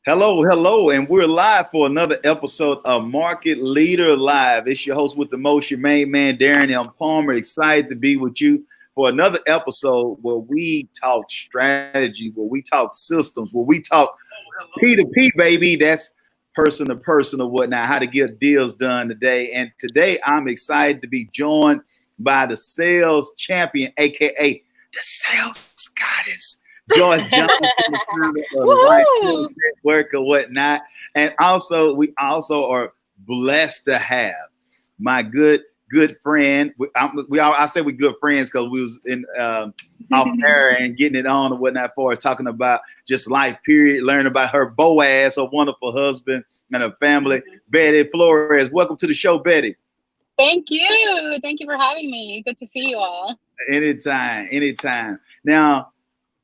Hello, hello, and we're live for another episode of Market Leader Live. It's your host with the most, your main man, Darren M. Palmer. Excited to be with you for another episode where we talk strategy, where we talk systems, where we talk P2P, baby. That's person to person or whatnot, how to get deals done today. And today I'm excited to be joined by the sales champion, aka the sales goddess, Joyce Johnson, founder of the White Sales Woo! Network or whatnot. And also, we also are blessed to have my good friend. I say we good friends because we was in off air and getting it on and whatnot for her, talking about just life period, learning about her Boaz, her wonderful husband and her family. Betty Flores, welcome to the show, Betty. Thank you. Thank you for having me. Good to see you all. Anytime, anytime. Now,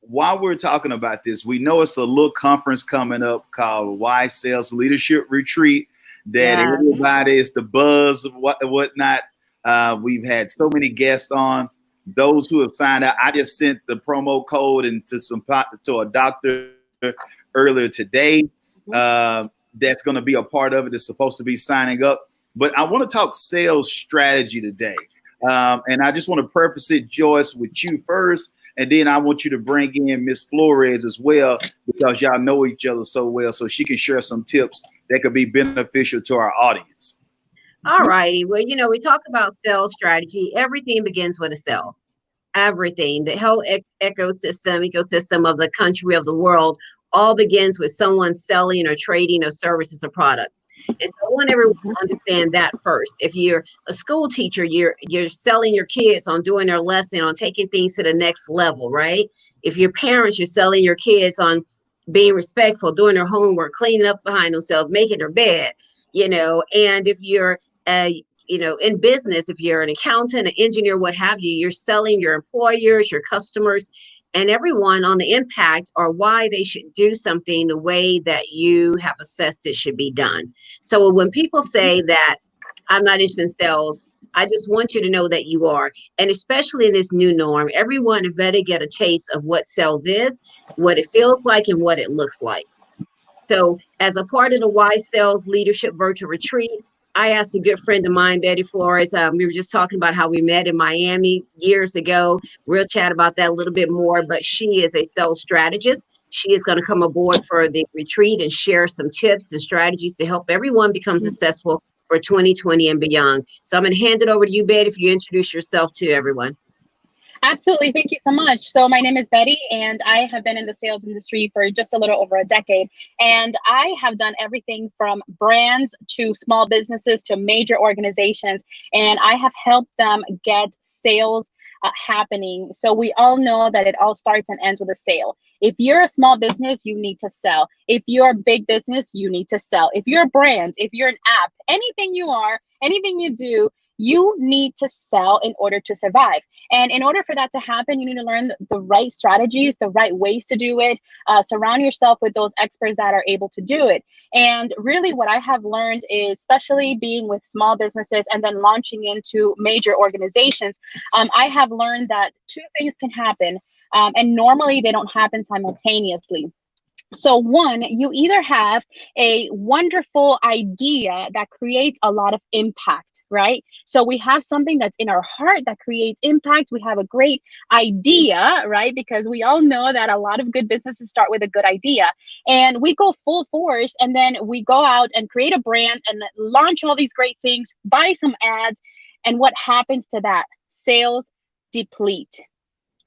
while we're talking about this, we know it's a little conference coming up called Y Sales Leadership Retreat that Yeah. everybody is the buzz of whatnot. We've had so many guests on. Those who have signed out, I just sent the promo code into to a doctor earlier today. That's going to be a part of it. That's supposed to be signing up. But I want to talk sales strategy today, and I just want to preface it, Joyce, with you first. And then I want you to bring in Miss Flores as well, because y'all know each other so well, so she can share some tips that could be beneficial to our audience. All righty. Well, we talk about sales strategy. Everything begins with a sale. Everything, the whole ecosystem of the country, of the world, all begins with someone selling or trading or services or products. And so I want everyone to understand that first. If you're a school teacher, you're selling your kids on doing their lesson, on taking things to the next level, right? If you're parents, you're selling your kids on being respectful, doing their homework, cleaning up behind themselves, making their bed, and if you're in business, if you're an accountant, an engineer, what have you, you're selling your employers, your customers, and everyone on the impact or why they should do something the way that you have assessed it should be done. So when people say that I'm not interested in sales, I just want you to know that you are. And especially in this new norm, everyone better get a taste of what sales is, what it feels like, and what it looks like. So as a part of the Y Sales Leadership Virtual Retreat, I asked a good friend of mine, Betty Flores. We were just talking about how we met in Miami years ago. We'll chat about that a little bit more, but she is a sales strategist. She is going to come aboard for the retreat and share some tips and strategies to help everyone become successful for 2020 and beyond. So I'm going to hand it over to you, Betty, if you introduce yourself to everyone. Absolutely. Thank you so much. So my name is Betty, and I have been in the sales industry for just a little over a decade. And I have done everything from brands to small businesses to major organizations. And I have helped them get sales happening. So we all know that it all starts and ends with a sale. If you're a small business, you need to sell. If you're a big business, you need to sell. If you're a brand, if you're an app, anything you are, anything you do, you need to sell in order to survive. And in order for that to happen, you need to learn the right strategies, the right ways to do it. Surround yourself with those experts that are able to do it. And really what I have learned is, especially being with small businesses and then launching into major organizations, I have learned that two things can happen. And normally they don't happen simultaneously. So one, you either have a wonderful idea that creates a lot of impact, right? So we have something that's in our heart that creates impact. We have a great idea, right? Because we all know that a lot of good businesses start with a good idea, and we go full force, and then we go out and create a brand and launch all these great things, buy some ads. And what happens to that? Sales deplete,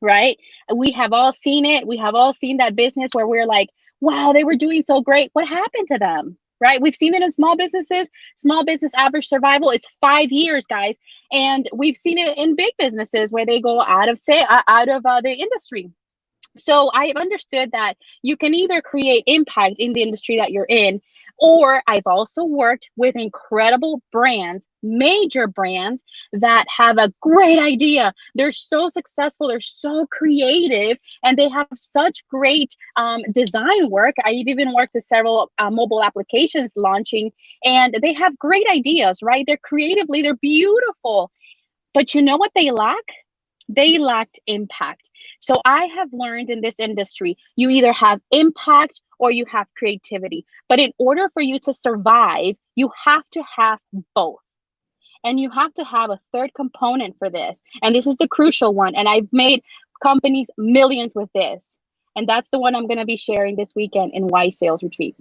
right? We have all seen it. We have all seen that business where we're like, wow, they were doing so great. What happened to them? Right? We've seen it in small businesses. Small business average survival is 5 years, guys. And we've seen it in big businesses where they go out of the industry. So I've understood that you can either create impact in the industry that you're in, or I've also worked with incredible brands, major brands that have a great idea. They're so successful, they're so creative, and they have such great design work. I've even worked with several mobile applications launching, and they have great ideas, right? They're beautiful. But you know what they lack? They lacked impact. So I have learned in this industry, you either have impact or you have creativity. But in order for you to survive, you have to have both. And you have to have a third component for this. And this is the crucial one. And I've made companies millions with this. And that's the one I'm going to be sharing this weekend in Y Sales Retreat.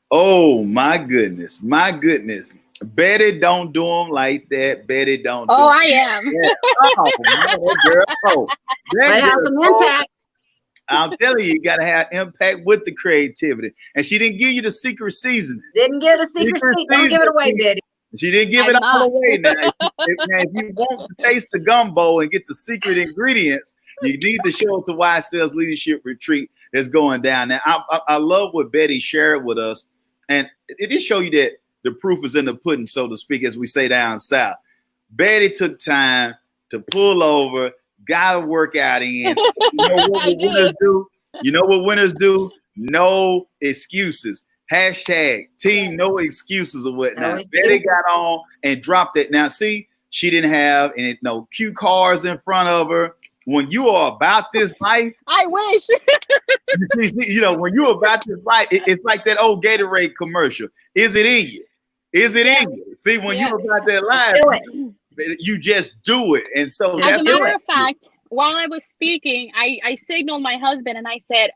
Oh my goodness. My goodness. Betty don't do them like that. Betty don't do Oh, them. I am. Yeah. Oh, man, that girl. Oh, But have some impact. I'm telling you, you got to have impact with the creativity. And she didn't give you the secret seasoning. Didn't give a secret seed. Don't give it away, Betty. She didn't give I'm it all not. away. Now, if you want to taste the gumbo and get the secret ingredients, you need to show up to Y Sales Leadership Retreat that's going down. Now, I love what Betty shared with us. And it just show you that the proof is in the pudding, so to speak, as we say down south. Betty took time to pull over, got a workout in. You know what winners do? You know what winners do? No excuses. Hashtag team no excuses or whatnot. Betty got on and dropped it. Now, see, she didn't have any no cue cards in front of her. When you are about this life, I wish. you know, when you're about this life, it's like that old Gatorade commercial. Is it in you? Is it in you? See, when you're about that life, you just do it. And so as a matter of fact, while I was speaking, I signaled my husband and I said,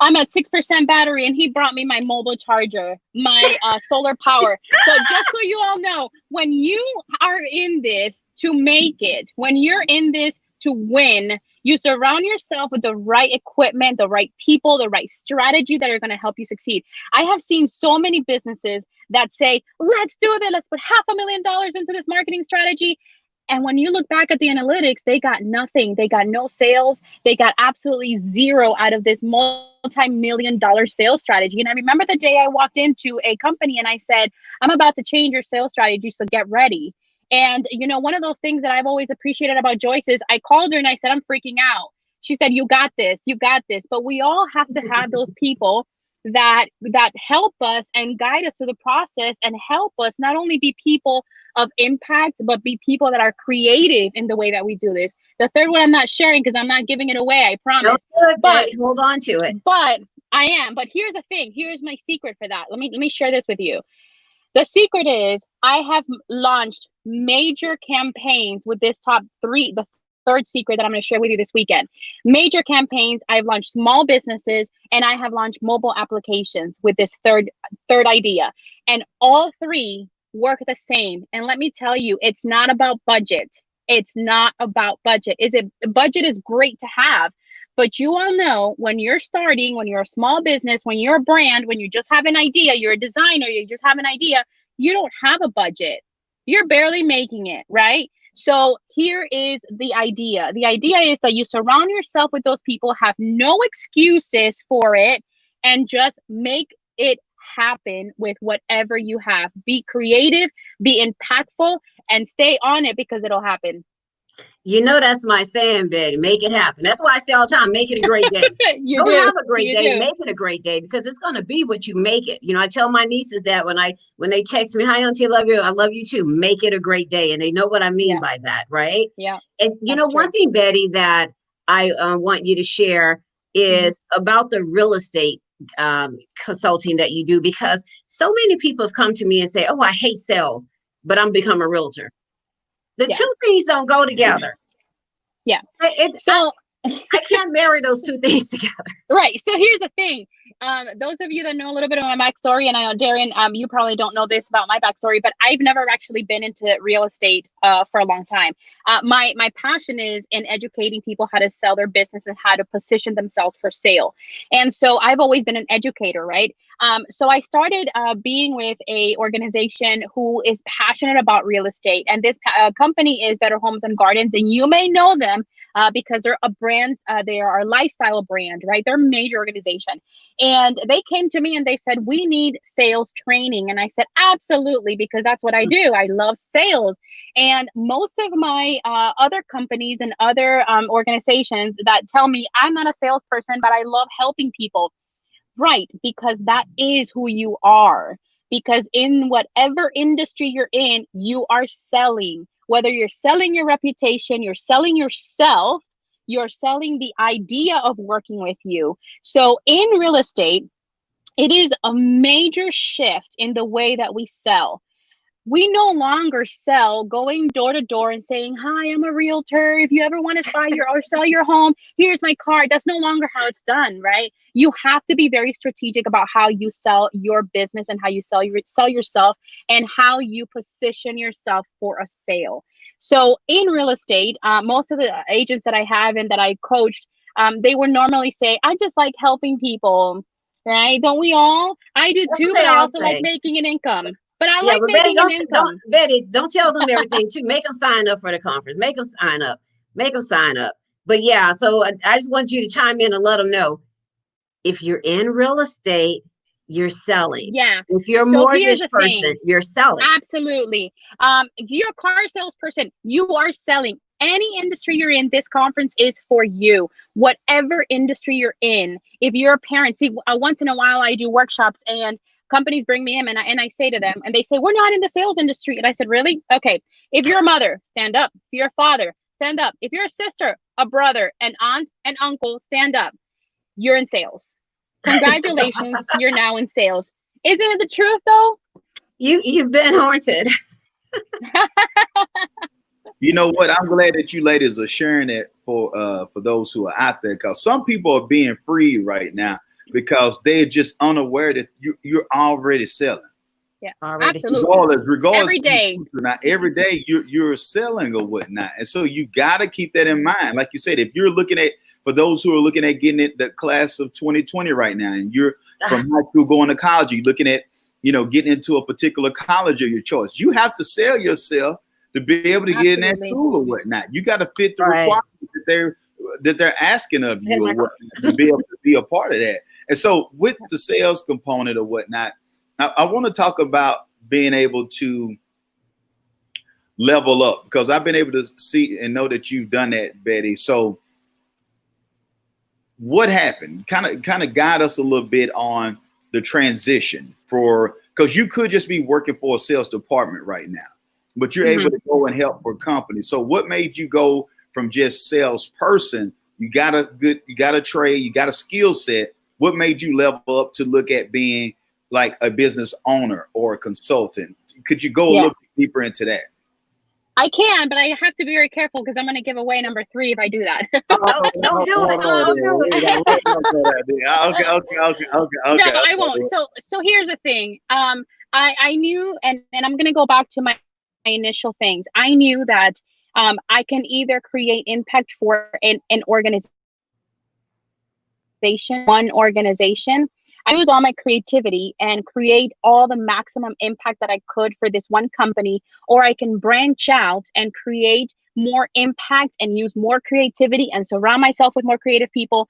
I'm at 6% battery, and he brought me my mobile charger, my solar power. So just so you all know, when you are in this to make it, when you're in this to win, you surround yourself with the right equipment, the right people, the right strategy that are going to help you succeed. I have seen so many businesses that say, let's do this. Let's put $500,000 into this marketing strategy. And when you look back at the analytics, they got nothing. They got no sales. They got absolutely zero out of this multi-million-dollar sales strategy. And I remember the day I walked into a company and I said, I'm about to change your sales strategy, so get ready. And, you know, one of those things that I've always appreciated about Joyce is I called her and I said, I'm freaking out. She said, you got this, you got this. But we all have to have those people that help us and guide us through the process and help us not only be people of impact, but be people that are creative in the way that we do this. The third one I'm not sharing because I'm not giving it away, I promise. But hold on to it. But I am. But here's the thing. Here's my secret for that. Let me share this with you. The secret is I have launched major campaigns with this top three, the third secret that I'm going to share with you this weekend. Major campaigns. I've launched small businesses and I have launched mobile applications with this third idea. And all three work the same. And let me tell you, it's not about budget. It's not about budget. Budget is great to have. But you all know when you're starting, when you're a small business, when you're a brand, when you just have an idea, you're a designer, you just have an idea, you don't have a budget. You're barely making it, right? So here is the idea. The idea is that you surround yourself with those people, have no excuses for it, and just make it happen with whatever you have. Be creative, be impactful, and stay on it because it'll happen. You know, that's my saying, Betty. Make it happen. That's why I say all the time, make it a great day. Don't have a great day, make it a great day, because it's going to be what you make it. You know, I tell my nieces that when they text me, hi, Auntie, I love you. I love you too. Make it a great day. And they know what I mean by that, right? Yeah. And you know, one thing, Betty, that I want you to share is about the real estate consulting that you do, because so many people have come to me and say, oh, I hate sales, but I'm become a realtor. The two things don't go together. Yeah. So I can't marry those two things together. Right. So here's the thing. Those of you that know a little bit of my backstory, and I know Darren, you probably don't know this about my backstory, but I've never actually been into real estate for a long time. My passion is in educating people how to sell their business and how to position themselves for sale. And so I've always been an educator, right? So I started being with a organization who is passionate about real estate, and this company is Better Homes and Gardens, and you may know them because they're a brand, they are a lifestyle brand, right? They're a major organization. And they came to me and they said, we need sales training. And I said, absolutely, because that's what I do. I love sales. And most of my other companies and other organizations that tell me I'm not a salesperson, but I love helping people. Right, because that is who you are. Because in whatever industry you're in, you are selling. whether you're selling your reputation, you're selling yourself, you're selling the idea of working with you. So in real estate, it is a major shift in the way that we sell. We no longer sell going door to door and saying, hi, I'm a realtor. If you ever want to buy your or sell your home, here's my card. That's no longer how it's done, right? You have to be very strategic about how you sell your business and how you sell yourself and how you position yourself for a sale. So in real estate, most of the agents that I have and that I coached, they would normally say, I just like helping people, right? Don't we all? I do That's too, what but they I all also like say. making an income. But I Yeah, like but Betty, making an income. Betty, don't tell them everything too. Make them sign up for the conference. Make them sign up. Make them sign up. But yeah, so I just want you to chime in and let them know if you're in real estate, you're selling. Yeah. If you're a So here's mortgage the person, thing. you're selling. Absolutely. If you're a car salesperson, you are selling. Any industry you're in, this conference is for you. Whatever industry you're in. If you're a parent, see, once in a while I do workshops and companies bring me in and I say to them, and they say, we're not in the sales industry. And I said, really? Okay. If you're a mother, stand up. If you're a father, stand up. If you're a sister, a brother, an aunt, an uncle, stand up. You're in sales. Congratulations, you're now in sales. Isn't it the truth though? You've been haunted. You know what? I'm glad that you ladies are sharing it for those who are out there, because some people are being freed right now because they're just unaware that you're already selling. Yeah, Already. absolutely. Regardless Every day. not every day you're selling or whatnot, and so you got to keep that in mind. Like you said, if you're looking at, for those who are looking at getting it, the class of 2020 right now, and you're from high school going to college, you're looking at, getting into a particular college of your choice. You have to sell yourself to be able to get in that school or whatnot. You got to fit the requirements that they're asking of you or whatnot, to be able to be a part of that. And so with the sales component or whatnot, I want to talk about being able to level up, because I've been able to see and know that you've done that, Betty. So what happened? Kind of guide us a little bit on the transition, because you could just be working for a sales department right now, but you're able to go and help for companies. So what made you go from just salesperson? You got a trade, you got a skill set. What made you level up to look at being like a business owner or a consultant? Could you go a little bit deeper into that? I can, but I have to be very careful because I'm going to give away number 3 if I do that. Don't do it. Don't do it. No, I won't. So here's the thing. I knew, and I'm going to go back to my initial things. I knew that I can either create impact for an organization, one organization. I use all my creativity and create all the maximum impact that I could for this one company, or I can branch out and create more impact and use more creativity and surround myself with more creative people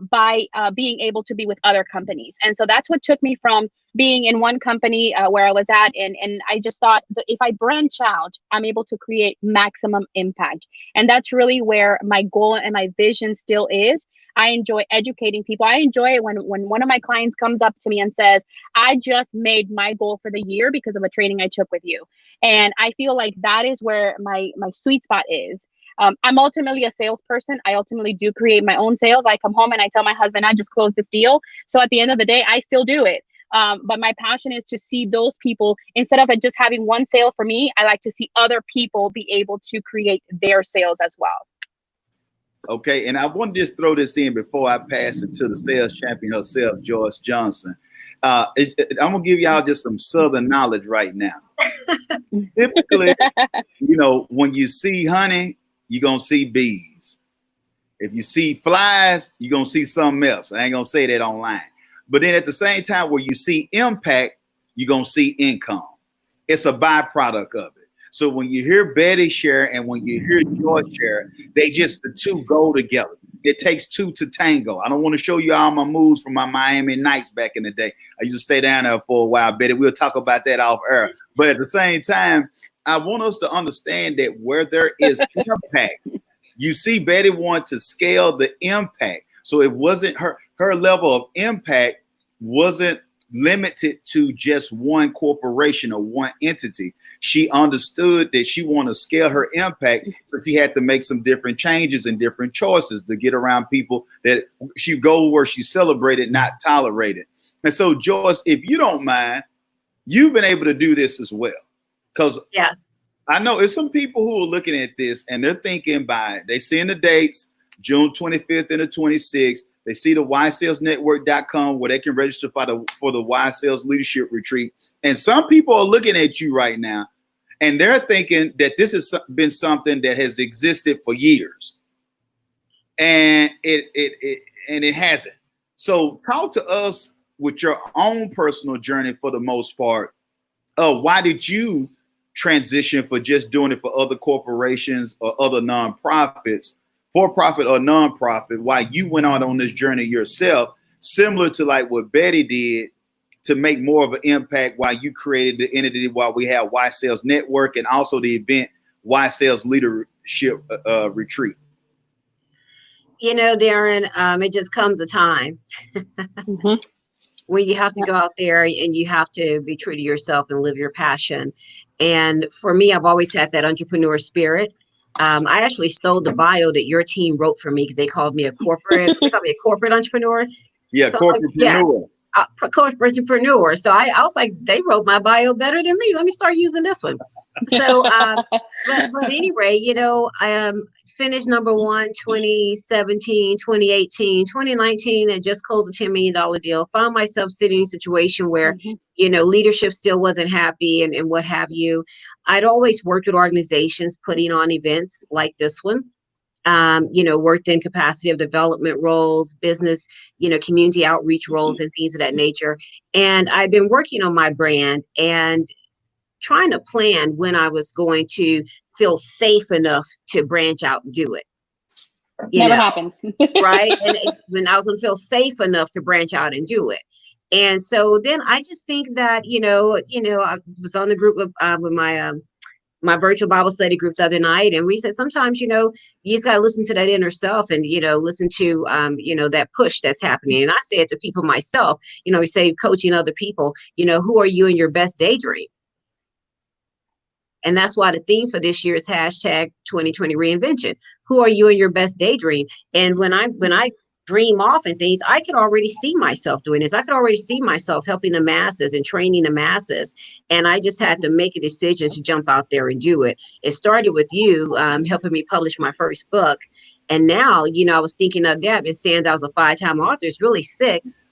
by being able to be with other companies. And so that's what took me from being in one company where I was at. And I just thought that if I branch out, I'm able to create maximum impact. And that's really where my goal and my vision still is. I enjoy educating people. I enjoy it when one of my clients comes up to me and says, I just made my goal for the year because of a training I took with you. And I feel like that is where my sweet spot is. I'm ultimately a salesperson. I ultimately do create my own sales. I come home and I tell my husband, I just closed this deal. So at the end of the day, I still do it. But my passion is to see those people, instead of just having one sale for me, I like to see other people be able to create their sales as well. Okay, and I want to just throw this in before I pass it to the sales champion herself, Joyce Johnson. I'm gonna give y'all just some Southern knowledge right now. Typically, when you see honey, you're gonna see bees. If you see flies, you're gonna see something else. I ain't gonna say that online. But then at the same time, where you see impact, you're gonna see income. It's a byproduct of it. So when you hear Betty share and when you hear George share, the two go together. It takes two to tango. I don't want to show you all my moves from my Miami Nights back in the day. I used to stay down there for a while, Betty. We'll talk about that off air. But at the same time, I want us to understand that where there is impact, you see Betty want to scale the impact. So it wasn't her level of impact wasn't limited to just one corporation or one entity. She understood that she wanted to scale her impact, so she had to make some different changes and different choices to get around people that she go where she celebrated, not tolerated. And so, Joyce, if you don't mind, you've been able to do this as well. Because yes, I know it's some people who are looking at this and they're thinking they seeing the dates, June 25th and the 26th. They see the ysalesnetwork.com where they can register for the Y Sales Leadership Retreat. And some people are looking at you right now and they're thinking that this has been something that has existed for years. And it hasn't. So talk to us with your own personal journey for the most part. Why did you transition for just doing it for other corporations or other nonprofits, for profit or nonprofit, while you went out on this journey yourself, similar to like what Betty did to make more of an impact while you created the entity while we have Y Sales Network and also the event Y Sales Leadership Retreat? You know, Darren, it just comes a time when you have to go out there and you have to be true to yourself and live your passion. And for me, I've always had that entrepreneur spirit. I actually stole the bio that your team wrote for me because they called me a corporate, they called me a corporate entrepreneur. Yeah, so corporatepreneur. Corporate entrepreneur. So I was like, they wrote my bio better than me. Let me start using this one. So, but anyway, you know, I finished number one, 2017, 2018, 2019, and just closed a $10 million deal. Found myself sitting in a situation where, you know, leadership still wasn't happy and what have you. I'd always worked with organizations putting on events like this one. You know, worked in capacity of development roles, business, you know, community outreach roles and things of that nature. And I've been working on my brand and trying to plan when I was going to feel safe enough to branch out and do it. Never happens. Right. And when I was going to feel safe enough to branch out and do it. And so then I just think that, you know, I was on the group with my virtual Bible study group the other night. And we said, sometimes, you know, you just got to listen to that inner self and, you know, listen to, you know, that push that's happening. And I say it to people myself, you know, we say coaching other people, you know, who are you in your best daydream? And that's why the theme for this year is hashtag 2020 reinvention. Who are you in your best daydream? And when I dream off and things, I could already see myself doing this. I could already see myself helping the masses and training the masses. And I just had to make a decision to jump out there and do it. It started with you helping me publish my first book. And now, you know, I was thinking of that and saying that I was a 5-time author. It's really 6,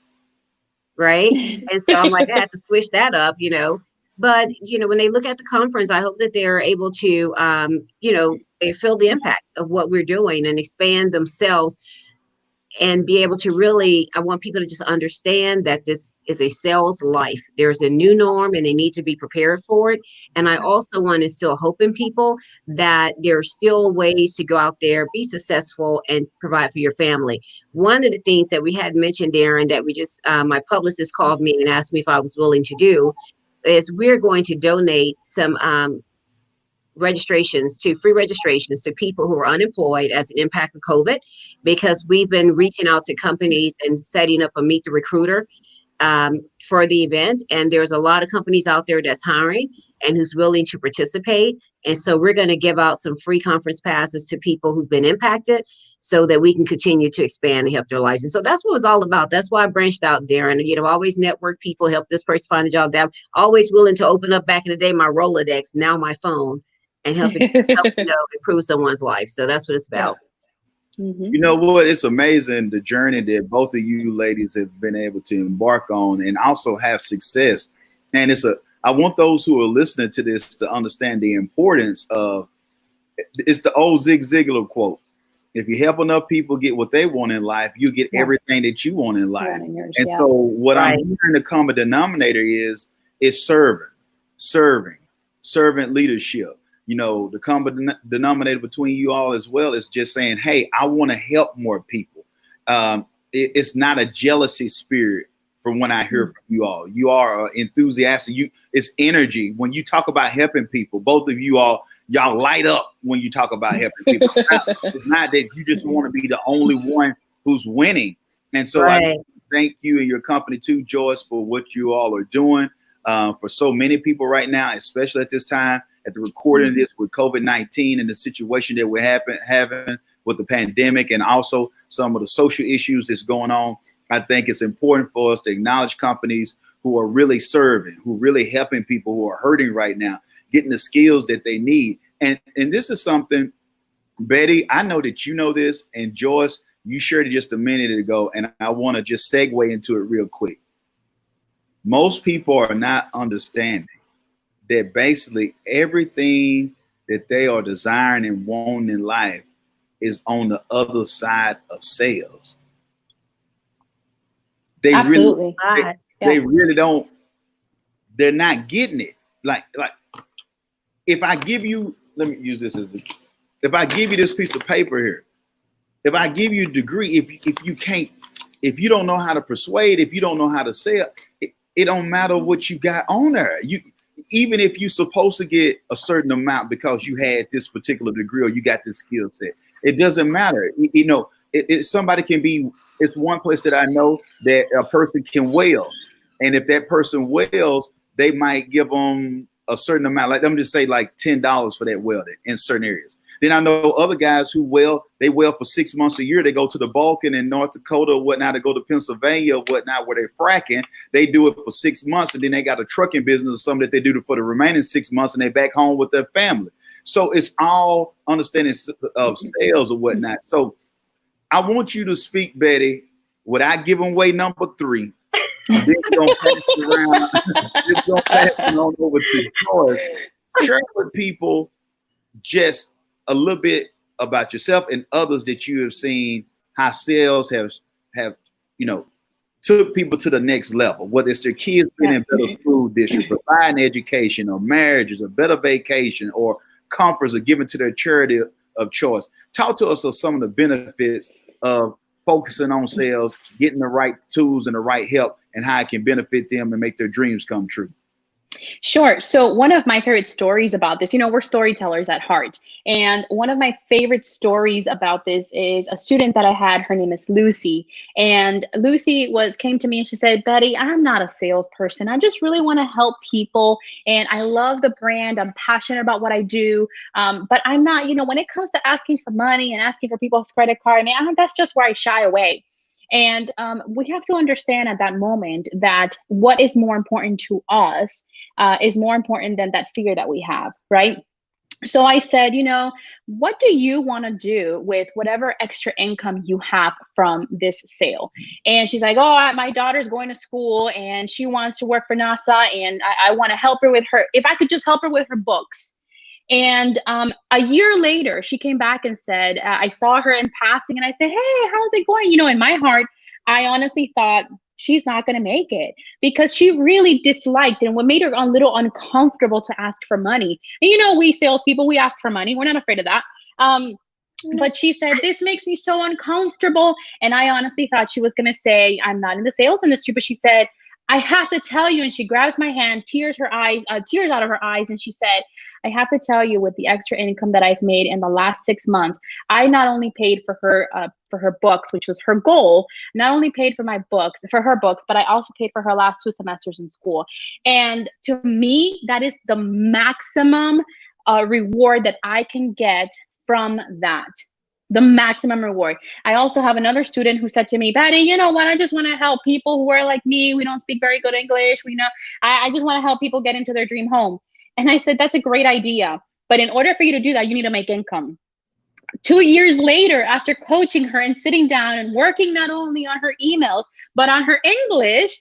right? And so I'm like, I had to switch that up, you know. But, you know, when they look at the conference, I hope that they're able to, you know, they feel the impact of what we're doing and expand themselves and be able to really, I want people to just understand that this is a sales life. There's a new norm and they need to be prepared for it. And I also want to instill hope in people that there are still ways to go out there, be successful and provide for your family. One of the things that we had mentioned, Darren, that we just, my publicist called me and asked me if I was willing to do is we're going to donate some free registrations to people who are unemployed as an impact of COVID, because we've been reaching out to companies and setting up a Meet the Recruiter for the event. And there's a lot of companies out there that's hiring and who's willing to participate. And so we're going to give out some free conference passes to people who've been impacted so that we can continue to expand and help their lives. And so that's what it was all about. That's why I branched out, Darren. You know, always network people, help this person find a job. That I'm always willing to open up back in the day, my Rolodex, now my phone, and help you know, improve someone's life. So that's what it's about. You know what? It's amazing the journey that both of you ladies have been able to embark on and also have success. And I want those who are listening to this to understand the importance of, it's the old Zig Ziglar quote. If you help enough people get what they want in life, you get everything that you want in life. And so what I'm hearing the common denominator is servant leadership. You know, the common denominator between you all as well is just saying, hey, I want to help more people. It's not a jealousy spirit from when I hear from you all. You are enthusiastic. It's energy. When you talk about helping people, both of y'all light up when you talk about helping people. It's not that you just want to be the only one who's winning. And so thank you and your company too, Joyce, for what you all are doing for so many people right now, especially at this time, at the recording of this with COVID-19 and the situation that we're having with the pandemic, and also some of the social issues that's going on. I think it's important for us to acknowledge companies who are really serving, who are really helping people who are hurting right now, getting the skills that they need. And this is something, Betty, I know that you know this, and Joyce, you shared it just a minute ago, and I want to just segue into it real quick. Most people are not understanding that basically everything that they are desiring and wanting in life is on the other side of sales. Absolutely. They really don't, they're not getting it. Like if I give you, let me use this if I give you this piece of paper here, if I give you a degree, if you don't know how to persuade, if you don't know how to sell, it don't matter what you got on there. Even if you're supposed to get a certain amount because you had this particular degree or you got this skill set, it doesn't matter. Somebody can be, it's one place that I know that a person can weld. And if that person welds, they might give them a certain amount, like let me just say like $10 for that welding in certain areas. Then I know other guys who weld, they weld for 6 months a year. They go to the Balkan in North Dakota or whatnot, to go to Pennsylvania or whatnot, where they're fracking. They do it for 6 months, and then they got a trucking business or something that they do for the remaining 6 months, and they back home with their family. So it's all understanding of sales or whatnot. So I want you to speak, Betty, without giving away number 3. Then we're gonna pass it around. We're gonna pass it on over to Flores. Share with people just a little bit about yourself and others that you have seen how sales have took people to the next level, whether it's their kids being in better school district, providing education or marriages, or better vacation, or comforts are given to their charity of choice. Talk to us of some of the benefits of focusing on sales, getting the right tools and the right help, and how it can benefit them and make their dreams come true. Sure. So one of my favorite stories about this, we're storytellers at heart. And one of my favorite stories about this is a student that I had. Her name is Lucy. And Lucy came to me and she said, Betty, I'm not a salesperson. I just really want to help people. And I love the brand. I'm passionate about what I do. But I'm not, when it comes to asking for money and asking for people's credit card, that's just where I shy away. And we have to understand at that moment that what is more important to us is more important than that fear that we have, right? So I said, what do you want to do with whatever extra income you have from this sale? And she's like, oh, my daughter's going to school and she wants to work for NASA, and I want to help her with if I could just help her with her books. And a year later, she came back and said, I saw her in passing and I said, hey, how's it going? In my heart, I honestly thought she's not going to make it, because she really disliked, and what made her a little uncomfortable to ask for money. And we salespeople, we ask for money. We're not afraid of that. But she said, this makes me so uncomfortable. And I honestly thought she was going to say, I'm not in the sales industry. But she said, I have to tell you. And she grabs my hand, tears out of her eyes. And she said, I have to tell you, with the extra income that I've made in the last 6 months, I not only paid for her books, which was her goal, not only paid for her books, but I also paid for her last 2 semesters in school. And to me, that is the maximum reward that I can get from that. The maximum reward. I also have another student who said to me, Betty, you know what? I just want to help people who are like me. We don't speak very good English. I just want to help people get into their dream home. And I said, that's a great idea. But in order for you to do that, you need to make income. 2 years later, after coaching her and sitting down and working not only on her emails, but on her English,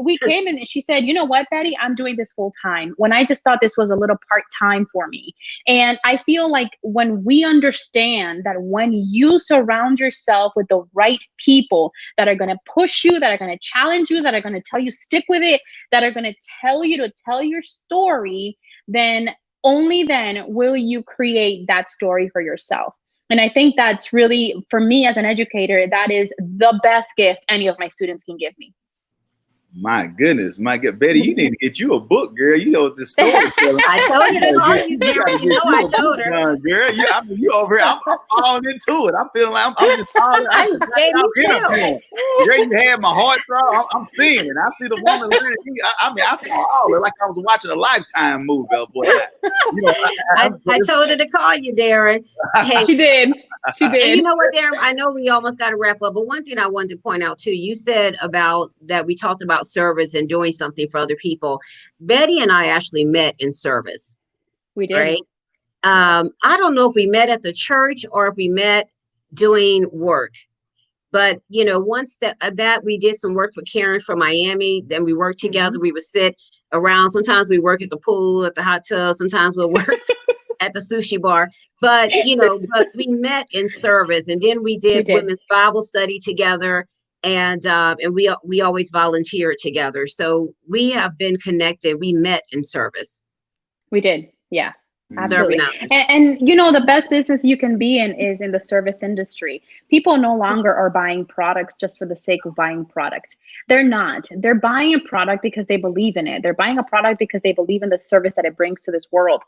we came in and she said, you know what, Betty, I'm doing this full time, when I just thought this was a little part-time for me. And I feel like when we understand that when you surround yourself with the right people that are going to push you, that are going to challenge you, that are going to tell you stick with it, that are going to tell you to tell your story, then only then will you create that story for yourself. And I think that's really, for me as an educator, that is the best gift any of my students can give me. My goodness, my God, Betty, you need to get you a book, girl. You know what this story. I told you to call you, Darren. You know I told her. Girl, you over here. I'm falling into it. I'm feeling like I'm just falling. Hey, baby, chill. Girl, you had my heart throb. I'm seeing it. I see the woman. I mean, I saw all of it like I was watching a Lifetime movie. Boy, I told her to call you, Darren. Hey, she did. She did. And you know what, Darren? I know we almost got to wrap up, but one thing I wanted to point out too, you said about that we talked about service and doing something for other people. Betty and I actually met in service. We did. Right? I don't know if we met at the church or if we met doing work. But, you know, once that we did some work for Karen from Miami, then we worked together. We would sit around. Sometimes we work at the pool, at the hot tub. Sometimes we'll work at the sushi bar. But, you know, but we met in service. And then we did women's Bible study together. And we always volunteered together. So we have been connected. We met in service. We did. Yeah. Absolutely. And you know, the best business you can be in is in the service industry. People no longer are buying products just for the sake of buying product. They're not. They're buying a product because they believe in it. They're buying a product because they believe in the service that it brings to this world.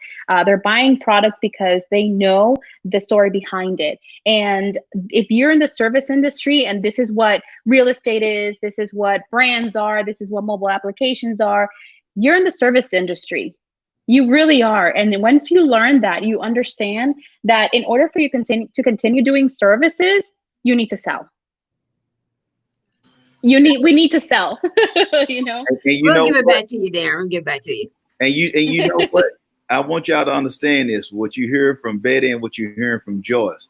They're buying products because they know the story behind it. And if you're in the service industry, and this is what real estate is, this is what brands are, this is what mobile applications are, you're in the service industry. You really are. And once you learn that, you understand that in order for you to continue doing services, you need to sell. We need to sell. You know. We'll give it back to you, Darren. We'll give it back to you. And you know what? I want y'all to understand this. What you hear from Betty and what you're hearing from Joyce.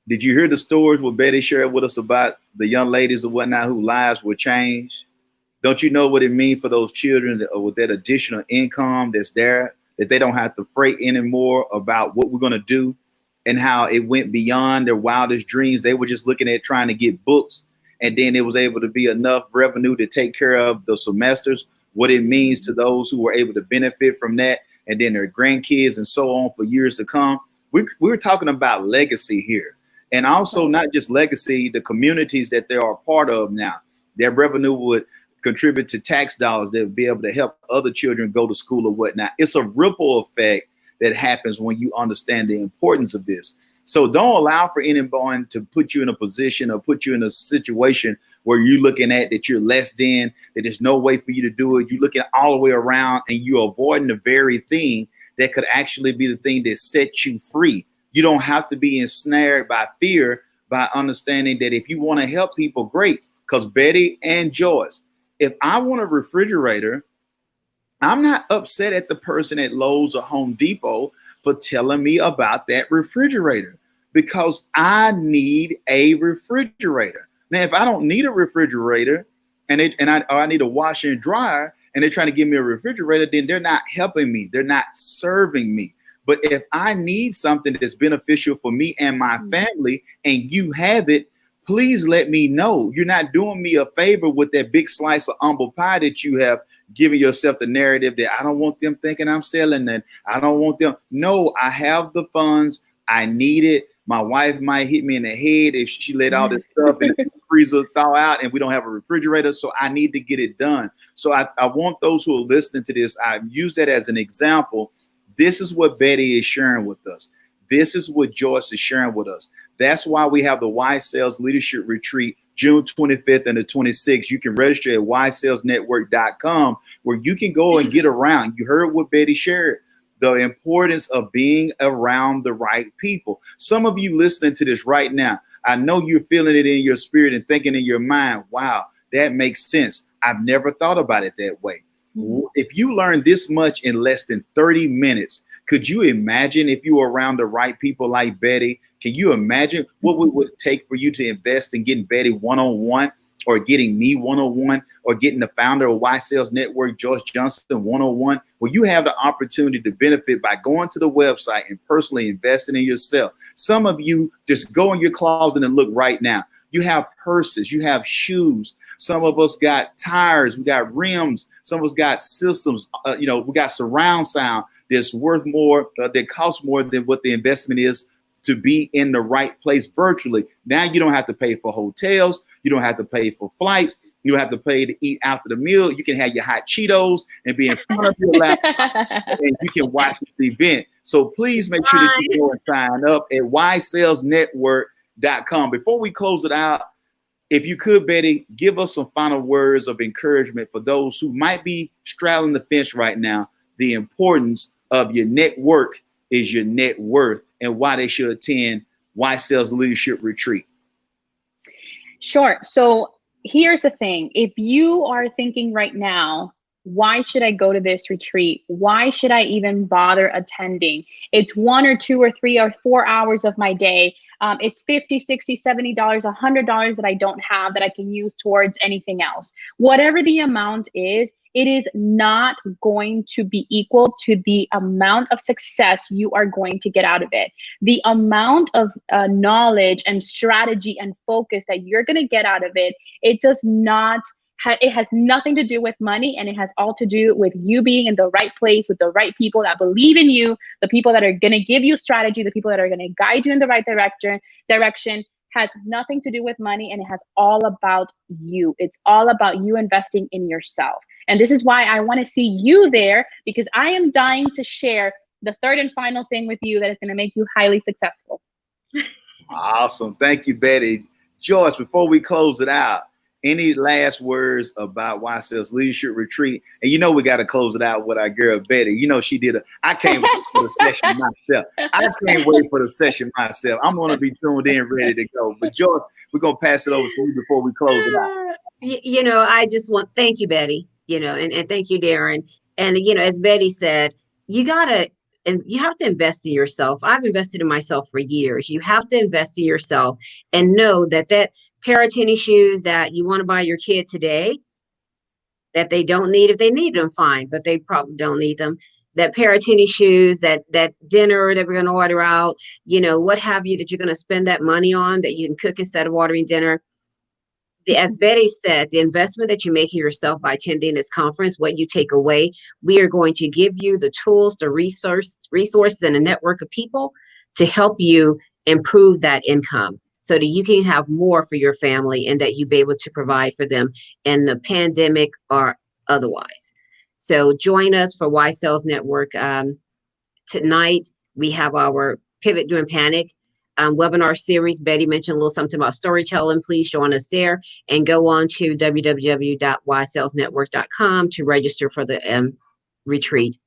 Did you hear the stories what Betty shared with us about the young ladies or whatnot whose lives were changed? Don't you know what it means for those children with that additional income that's there, that they don't have to fret anymore about what we're going to do and how it went beyond their wildest dreams? They were just looking at trying to get books, and then it was able to be enough revenue to take care of the semesters, what it means to those who were able to benefit from that, and then their grandkids and so on for years to come. We're talking about legacy here, and also not just legacy, the communities that they are a part of now. Their revenue would contribute to tax dollars that would be able to help other children go to school or whatnot. It's a ripple effect that happens when you understand the importance of this. So don't allow for anyone to put you in a position or put you in a situation where you're looking at that you're less than, that there's no way for you to do it. You're looking all the way around and you're avoiding the very thing that could actually be the thing that sets you free. You don't have to be ensnared by fear, by understanding that if you want to help people, great. Because Betty and Joyce, if I want a refrigerator, I'm not upset at the person at Lowe's or Home Depot for telling me about that refrigerator, because I need a refrigerator. Now, if I don't need a refrigerator and I need a washer and dryer and they're trying to give me a refrigerator, then they're not helping me. They're not serving me. But if I need something that's beneficial for me and my family and you have it, please let me know. You're not doing me a favor with that big slice of humble pie that you have given yourself the narrative that I don't want them thinking I'm selling that. I don't want them. No, I have the funds. I need it. My wife might hit me in the head if she let all this stuff in the freezer thaw out and we don't have a refrigerator. So I need to get it done. So I want those who are listening to this, I use that as an example. This is what Betty is sharing with us. This is what Joyce is sharing with us. That's why we have the Wise Sales Leadership Retreat, June 25th and the 26th. You can register at wisesalesnetwork.com, where you can go and get around. You heard what Betty shared, the importance of being around the right people. Some of you listening to this right now, I know you're feeling it in your spirit and thinking in your mind, wow, that makes sense. I've never thought about it that way. If you learn this much in less than 30 minutes, could you imagine if you were around the right people like Betty? Can you imagine what it would take for you to invest in getting Betty one-on-one, or getting me one-on-one, or getting the founder of Wise Sales Network, Joyce Johnson, one-on-one? Well, you have the opportunity to benefit by going to the website and personally investing in yourself. Some of you just go in your closet and look right now. You have purses, you have shoes. Some of us got tires, we got rims. Some of us got systems, we got surround sound that's worth more, that costs more than what the investment is to be in the right place virtually. Now you don't have to pay for hotels. You don't have to pay for flights. You don't have to pay to eat after the meal. You can have your hot Cheetos and be in front of your laptop and you can watch this event. So please make sure that you go and sign up at ysalesnetwork.com. Before we close it out, if you could, Betty, give us some final words of encouragement for those who might be straddling the fence right now, the importance of your network is your net worth and why they should attend Y Sales Leadership Retreat. Sure. So here's the thing. If you are thinking right now, why should I go to this retreat? Why should I even bother attending? It's 1 or 2 or 3 or 4 hours of my day. It's $50, $60, $70, $100 that I don't have that I can use towards anything else. Whatever the amount is, it is not going to be equal to the amount of success you are going to get out of it. The amount of knowledge and strategy and focus that you're going to get out of it, it does not it has nothing to do with money, and it has all to do with you being in the right place with the right people that believe in you, the people that are going to give you strategy, the people that are going to guide you in the right direction. Has nothing to do with money, and it has all about you. It's all about you investing in yourself. And this is why I want to see you there, because I am dying to share the third and final thing with you that is going to make you highly successful. Awesome. Thank you, Betty. Joyce, before we close it out, any last words about Y Sales Leadership Retreat? And you know we got to close it out with our girl Betty. You know she did I can't wait for the session myself. I can't wait for the session myself. I'm going to be tuned in, ready to go. But Joyce, we're going to pass it over to you before we close it out. You know, I just want, thank you, Betty, you know, and thank you, Darren. And, you know, as Betty said, you have to invest in yourself. I've invested in myself for years. You have to invest in yourself and know that pair of tennis shoes that you want to buy your kid today, that they don't need, if they need them, fine, but they probably don't need them. That pair of tennis shoes, that dinner that we're going to order out, you know, what have you, that you're going to spend that money on, that you can cook instead of ordering dinner. As Betty said, the investment that you make in yourself by attending this conference, what you take away, we are going to give you the tools, the resources, and a network of people to help you improve that income, so that you can have more for your family and that you be able to provide for them in the pandemic or otherwise. So join us for Y Sales Network. Tonight, we have our Pivot During Panic webinar series. Betty mentioned a little something about storytelling. Please join us there and go on to www.ysalesnetwork.com to register for the retreat.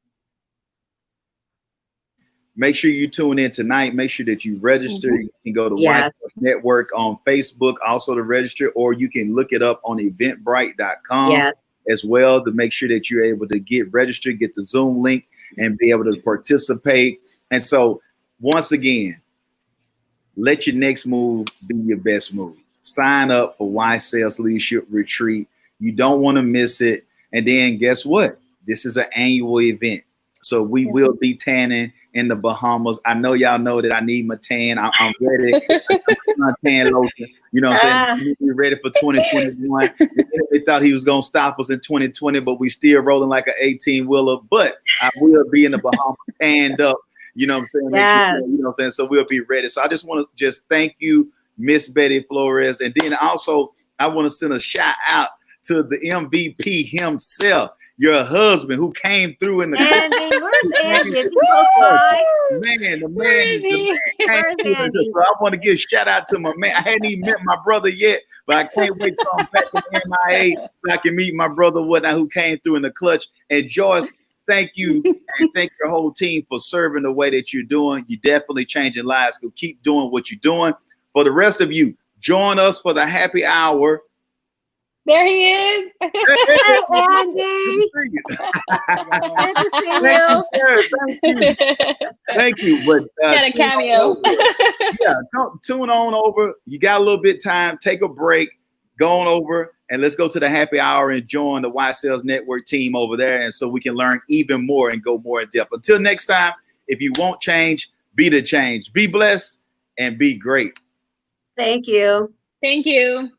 Make sure you tune in tonight. Make sure that you register. You can go to Y Sales Network on Facebook also to register, or you can look it up on eventbrite.com as well to make sure that you're able to get registered, get the Zoom link, and be able to participate. And so, once again, let your next move be your best move. Sign up for Y Sales Leadership Retreat. You don't want to miss it. And then guess what? This is an annual event. So we will be tanning in the Bahamas. I know y'all know that I need my tan. I'm ready. My tan lotion. You know what I'm saying? We're ready for 2021. They thought he was going to stop us in 2020, but we still rolling like an 18-wheeler. But I will be in the Bahamas tanned up. You know what I'm saying? Yes. You know what I'm saying? So we'll be ready. So I just want to thank you, Miss Betty Flores. And then also I want to send a shout out to the MVP himself, your husband, who came through in the Andy, where's Andy? Is he close by? Man, the man came through. So I want to give a shout out to my man. I hadn't even met my brother yet, but I can't wait till I'm back in MIA so I can meet my brother who came through in the clutch. And Joyce, thank you, and thank your whole team for serving the way that you're doing. You're definitely changing lives. So keep doing what you're doing. For the rest of you, join us for the happy hour. There he is. Hey, Andy. Good Good to see you. Thank you. But got a cameo. Tune on over. You got a little bit of time. Take a break. Go on over and let's go to the happy hour and join the Y Sales Network team over there, and so we can learn even more and go more in depth. Until next time, if you want change, be the change. Be blessed and be great. Thank you. Thank you.